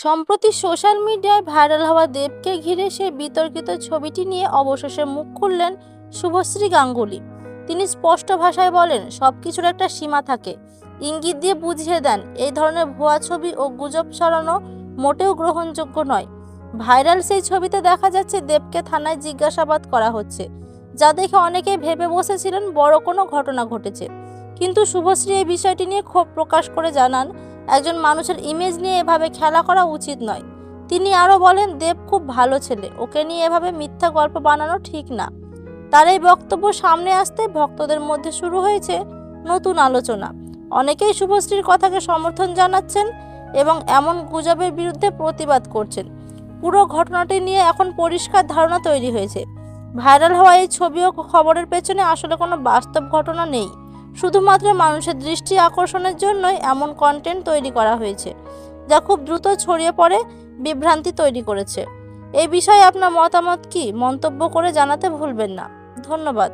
সম্প্রতি সোশ্যাল মিডিয়ায় ভাইরাল হওয়া দেবকে ঘিরে সেই বিতর্কিত ছবিটি নিয়ে অবশেষে মুখ খুললেন শুভশ্রী গাঙ্গুলী। তিনি স্পষ্ট ভাষায় বলেন, সবকিছুর একটা সীমা থাকে। ইঙ্গিত দিয়ে বুঝিয়ে দেন, এই ধরনের ভুয়া ছবি ও গুজব ছড়ানো মোটেও গ্রহণযোগ্য নয়। ভাইরাল সেই ছবিতে দেখা যাচ্ছে দেবকে থানায় জিজ্ঞাসাবাদ করা হচ্ছে, যা দেখে অনেকেই ভেবে বসেছিলেন বড় কোনো ঘটনা ঘটেছে। কিন্তু শুভশ্রী এই বিষয়টি নিয়ে ক্ষোভ প্রকাশ করে জানান, একজন মানুষের ইমেজ নিয়ে এভাবে খেলা করা উচিত নয়। তিনি আরও বলেন, দেব খুব ভালো ছেলে, ওকে নিয়ে এভাবে মিথ্যা গল্প বানানো ঠিক না। তার এই বক্তব্য সামনে আসতে ভক্তদের মধ্যে শুরু হয়েছে নতুন আলোচনা। অনেকেই শুভশ্রীর কথাকে সমর্থন জানাচ্ছেন এবং এমন গুজবের বিরুদ্ধে প্রতিবাদ করছেন। পুরো ঘটনাটি নিয়ে এখন পরিষ্কার ধারণা তৈরি হয়েছে। ভাইরাল হওয়া এই ছবি ও খবরের পেছনে আসলে কোনো বাস্তব ঘটনা নেই। শুধুমাত্র মানুষের দৃষ্টি আকর্ষণের জন্যই এমন কন্টেন্ট তৈরি করা হয়েছে, যা খুব দ্রুত ছড়িয়ে পড়ে বিভ্রান্তি তৈরি করেছে। এই বিষয়ে আপনার মতামত কি? মন্তব্য করে জানাতে ভুলবেন না। ধন্যবাদ।